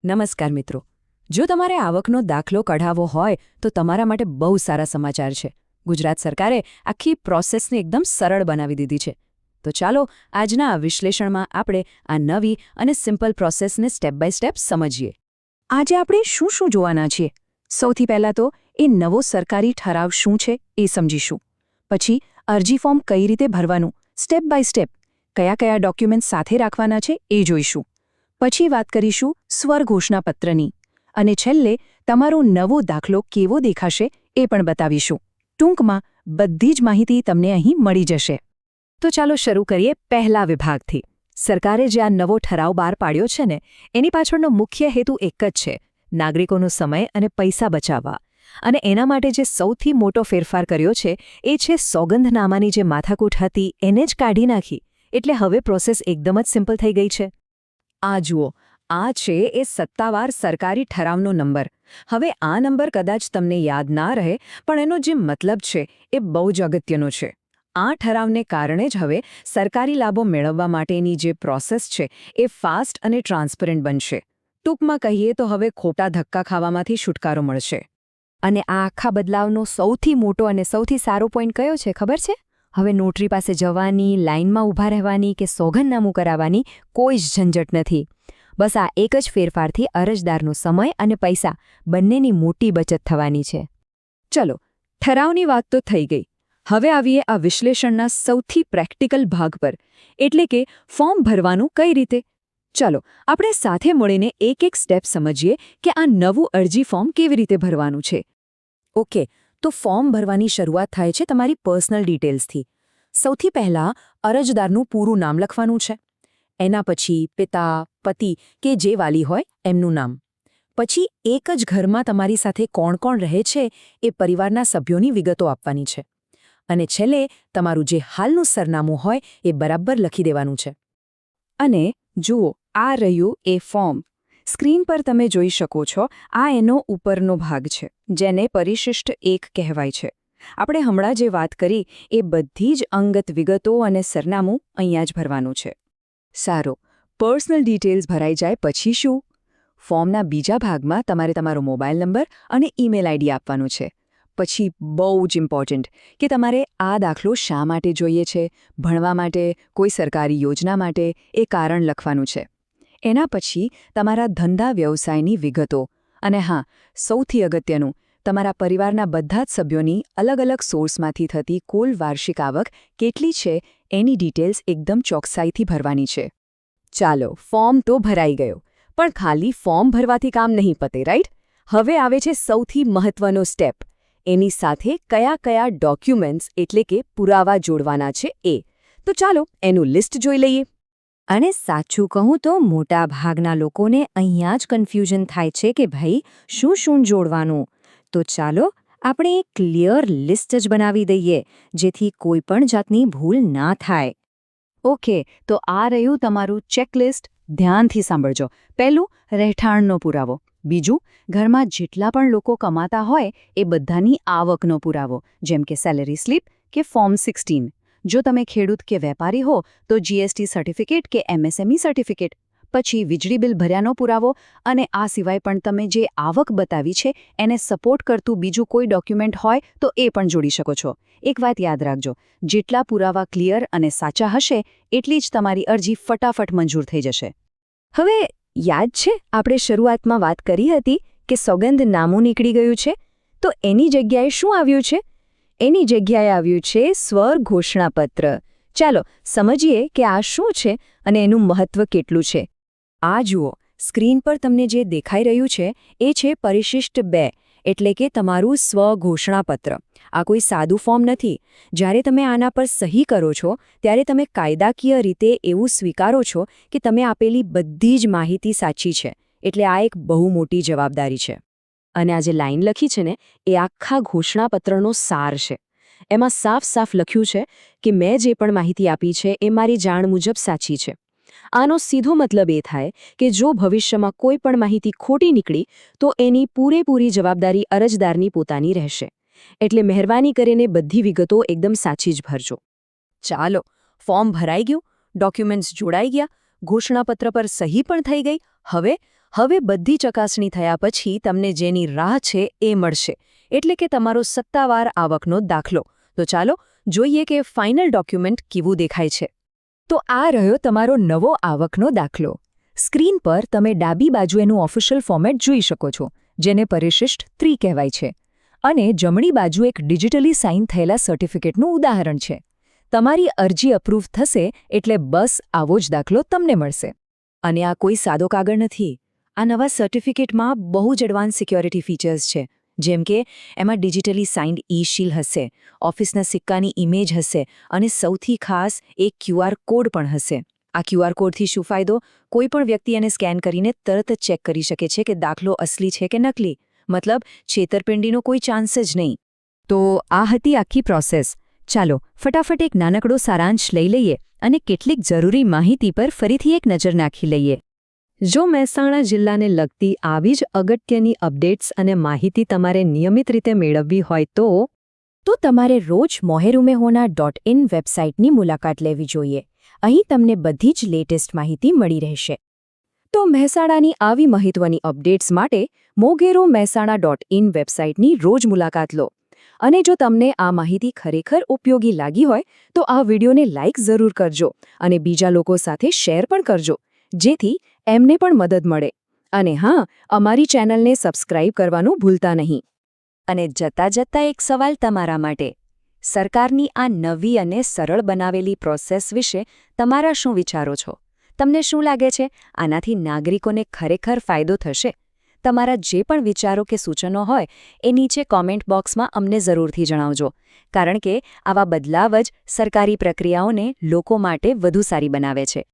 નમસ્કાર મિત્રો. જો તમારે આવકનો દાખલો કઢાવવો હોય તો તમારા માટે બહુ સારા સમાચાર છે. ગુજરાત સરકારે આખી પ્રોસેસને એકદમ સરળ બનાવી દીધી છે. તો ચાલો આજના આ વિશ્લેષણમાં આપણે આ નવી અને સિમ્પલ પ્રોસેસને સ્ટેપ બાય સ્ટેપ સમજીએ. આજે આપણે શું શું જોવાના છીએ? સૌથી પહેલાં તો એ નવો સરકારી ઠરાવ શું છે એ સમજીશું. પછી અરજી ફોર્મ કઈ રીતે ભરવાનું, સ્ટેપ બાય સ્ટેપ, કયા કયા ડોક્યુમેન્ટ સાથે રાખવાના છે એ જોઈશું. પછી વાત કરીશું સ્વર ઘોષણાપત્રની અને છેલ્લે તમારો નવો દાખલો કેવો દેખાશે એ પણ બતાવીશું. ટૂંકમાં બધી જ માહિતી તમને અહીં મળી જશે. તો ચાલો શરૂ કરીએ પહેલા વિભાગથી. સરકારે જે આ નવો ઠરાવ બહાર પાડ્યો છે ને, એની પાછળનો મુખ્ય હેતુ એક જ છે: નાગરિકોનો સમય અને પૈસા બચાવવા. અને એના માટે જે સૌથી મોટો ફેરફાર કર્યો છે એ છે સોગંદનામાની જે માથાકૂટ હતી એને જ કાઢી નાખી. એટલે હવે પ્રોસેસ એકદમ જ સિમ્પલ થઈ ગઈ છે. આ જુઓ, આ છે એ સત્તાવાર સરકારી ઠરાવનો નંબર. હવે આ નંબર કદાચ તમને યાદ ના રહે, પણ એનો જે મતલબ છે એ બહુ જ અગત્યનો છે. આ ઠરાવને કારણે જ હવે સરકારી લાભો મેળવવા માટેની જે પ્રોસેસ છે એ ફાસ્ટ અને ટ્રાન્સપરન્ટ બનશે. ટૂંકમાં કહીએ તો હવે ખોટા ધક્કા ખાવામાંથી છુટકારો મળશે. અને આ આખા બદલાવનો સૌથી મોટો અને સૌથી સારો પોઈન્ટ કયો છે ખબર છે? હવે નોટરી પાસે જવાની, લાઇનમાં ઊભા રહેવાની કે સોગંદનામું કરાવવાની કોઈ જ ઝંઝટ નથી. બસ આ એક જ ફેરફારથી અરજદારનો સમય અને પૈસા બંનેની મોટી બચત થવાની છે. ચલો, ઠરાવની વાત તો થઈ ગઈ. હવે આવીએ આ વિશ્લેષણના સૌથી પ્રેક્ટિકલ ભાગ પર, એટલે કે ફોર્મ ભરવાનું કઈ રીતે. ચલો, આપણે સાથે મળીને એક એક સ્ટેપ સમજીએ કે આ નવું અરજી ફોર્મ કેવી રીતે ભરવાનું છે. ઓકે, તો ફોર્મ ભરવાની શરૂઆત થાય છે તમારી પર્સનલ ડિટેલ્સથી. સૌથી પહેલાં અરજદારનું પૂરું નામ લખવાનું છે. એના પછી પિતા, પતિ કે જે વાલી હોય એમનું નામ. પછી એક જ ઘરમાં તમારી સાથે કોણ કોણ રહે છે એ પરિવારના સભ્યોની વિગતો આપવાની છે. અને છેલ્લે તમારું જે હાલનું સરનામું હોય એ બરાબર લખી દેવાનું છે. અને જુઓ, આ રહ્યું એ ફોર્મ. સ્ક્રીન પર તમે જોઈ શકો છો, આ એનો ઉપરનો ભાગ છે, જેને પરિશિષ્ટ 1 કહેવાય છે. આપણે હમણાં જે વાત કરી એ બધી જ અંગત વિગતો અને સરનામું અહીંયા જ ભરવાનું છે. સારું, પર્સનલ ડિટેલ્સ ભરાઈ જાય પછી શું? ફોર્મના બીજા ભાગમાં તમારે તમારો મોબાઈલ નંબર અને ઈમેલ આઈડી આપવાનું છે. પછી બહુ જ ઇમ્પોર્ટન્ટ કે તમારે આ દાખલો શા માટે જોઈએ છે, ભણવા માટે, કોઈ સરકારી યોજના માટે, એ કારણ લખવાનું છે. એના પછી તમારા ધંધા વ્યવસાયની વિગતો. અને હા, સૌથી અગત્યનું, તમારા પરિવારના બધા જ સભ્યોની અલગ અલગ સોર્સમાંથી થતી કુલ વાર્ષિક આવક કેટલી છે એની ડિટેલ્સ એકદમ ચોકસાઈથી ભરવાની છે. ચાલો, ફોર્મ તો ભરાઈ ગયો, પણ ખાલી ફોર્મ ભરવાથી કામ નહીં પતે, રાઈટ? હવે આવે છે સૌથી મહત્વનો સ્ટેપ. એની સાથે કયા કયા ડોક્યુમેન્ટ્સ એટલે કે પુરાવા જોડવાના છે એ. તો ચાલો એનું લિસ્ટ જોઈ લઈએ. અને સાચું કહું તો મોટા ભાગના લોકોને અહીંયા જ કન્ફ્યુઝન થાય છે કે ભાઈ શું શું જોડવાનું. તો ચાલો આપણે એક ક્લિયર લિસ્ટ જ બનાવી દઈએ, જેથી કોઈ પણ જાતની ભૂલ ના થાય. ઓકે, તો આ રહ્યું તમારું ચેકલિસ્ટ. ધ્યાનથી સાંભળજો. પહેલું, રહેઠાણનો પુરાવો. બીજું, ઘરમાં જેટલા પણ લોકો કમાતા હોય એ બધાની આવકનો પુરાવો, જેમ કે સેલેરી સ્લીપ કે ફોર્મ 16. જો તમે ખેડૂત કે વેપારી હો તો જીએસટી સર્ટિફિકેટ કે એમએસએમઈ સર્ટિફિકેટ. પછી વીજળી બિલ ભર્યાનો પુરાવો. અને આ સિવાય પણ તમે જે આવક બતાવી છે એને સપોર્ટ કરતું બીજું કોઈ ડોક્યુમેન્ટ હોય તો એ પણ જોડી શકો છો. એક વાત યાદ રાખજો, જેટલા પુરાવા ક્લિયર અને સાચા હશે એટલી જ તમારી અરજી ફટાફટ મંજૂર થઈ જશે. હવે યાદ છે આપણે શરૂઆતમાં વાત કરી હતી કે સોગંદનામું નીકળી ગયું છે, તો એની જગ્યાએ શું આવ્યું છે? એની જગ્યાએ આવ્યું છે સ્વર ઘોષણાપત્ર. ચાલો સમજીએ કે આ શું છે અને એનું મહત્વ કેટલું છે. આ જુઓ, સ્ક્રીન પર તમને જે દેખાઈ રહ્યું છે એ છે પરિશિષ્ટ 2, એટલે કે તમારું સ્વઘોષણાપત્ર. આ કોઈ સાદું ફોર્મ નથી. જ્યારે તમે આના પર સહી કરો છો ત્યારે તમે કાયદાકીય રીતે એવું સ્વીકારો છો કે તમે આપેલી બધી જ માહિતી સાચી છે. એટલે આ એક બહુ મોટી જવાબદારી છે. અને આ જે લાઈન લખી છે ને એ આખા ઘોષણાપત્રનો સાર છે. એમાં સાફ સાફ લખ્યું છે કે મેં જે પણ માહિતી આપી છે એ મારી જાણ મુજબ સાચી છે. આનો સીધો મતલબ એ થાય કે જો ભવિષ્યમાં કોઈ પણ માહિતી ખોટી નીકળી તો એની પૂરેપૂરી જવાબદારી અરજદારની પોતાની રહેશે. એટલે મહેરબાની કરીને બધી વિગતો એકદમ સાચી જ ભરજો. ચાલો, ફોર્મ ભરાઈ ગયું, ડોક્યુમેન્ટ્સ જોડાઈ ગયા, ઘોષણાપત્ર પર સહી પણ થઈ ગઈ. હવે હવે બધી ચકાસણી થયા પછી તમને જેની રાહ છે એ મળશે, એટલે કે તમારો સત્તાવાર આવકનો દાખલો. તો ચાલો જોઈએ કે ફાઇનલ ડોક્યુમેન્ટ કેવું દેખાય છે. તો આ રહ્યો તમારો નવો આવકનો દાખલો. સ્ક્રીન પર તમે ડાબી બાજુ એનું ઓફિશિયલ ફોર્મેટ જોઈ શકો છો, જેને પરિશિષ્ટ 3 કહેવાય છે. અને જમણી બાજુ એક ડિજિટલી સાઇન થયેલા સર્ટિફિકેટનું ઉદાહરણ છે. તમારી અરજી અપ્રૂવ થશે એટલે બસ આવો જ દાખલો તમને મળશે. અને આ કોઈ સાદો કાગળ નથી. આ નવા સર્ટિફિકેટમાં બહુ જ એડવાન્સ સિક્યોરિટી ફીચર્સ છે, જેમ કે એમાં ડિજિટલી સાઇન્ડ ઈ-શીલ હશે, ઓફિસના સિક્કાની ઇમેજ હશે અને સૌથી ખાસ એક QR કોડ પણ હશે. આ QR કોડથી શું ફાયદો? કોઈ પણ વ્યક્તિ એને સ્કેન કરીને તરત જ ચેક કરી શકે છે કે દાખલો અસલી છે કે નકલી. મતલબ છેતરપિંડીનો કોઈ ચાન્સ જ નહીં. તો આ હતી આખી પ્રોસેસ. ચાલો ફટાફટ એક નાનકડો સારાંશ લઈ લઈએ અને કેટલીક જરૂરી માહિતી પર ફરીથી એક નજર નાખી લઈએ. જો મહેસાણા જિલ્લાને લગતી આવી જ અગત્યની અપડેટ્સ અને માહિતી તમારે નિયમિત રીતે મેળવવી હોય તો તમારે રોજ moherumehona.in વેબસાઇટની મુલાકાત લેવી જોઈએ. અહીં તમને બધી જ લેટેસ્ટ માહિતી મળી રહેશે. તો મહેસાણાની આવી મહત્વની અપડેટ્સ માટે moherumehona.in વેબસાઇટની રોજ મુલાકાત લો. અને જો તમને આ માહિતી ખરેખર ઉપયોગી લાગી હોય તો આ વિડીયોને લાઇક જરૂર કરજો અને બીજા લોકો સાથે શેર પણ કરજો, જેથી એમને પણ મદદ મળે. અને હા, અમારી ચેનલને સબસ્ક્રાઇબ કરવાનું ભૂલતા નહીં. અને જતા એક સવાલ તમારા માટે. સરકારની આ નવી અને સરળ બનાવેલી પ્રોસેસ વિશે તમારા શું વિચારો છો? તમને શું લાગે છે, આનાથી નાગરિકોને ખરેખર ફાયદો થશે? તમારા જે પણ વિચારો કે સૂચનો હોય એ નીચે કોમેન્ટ બોક્સમાં અમને જરૂરથી જણાવજો, કારણ કે આવા બદલાવ જ સરકારી પ્રક્રિયાઓને લોકો માટે વધુ સારી બનાવે છે.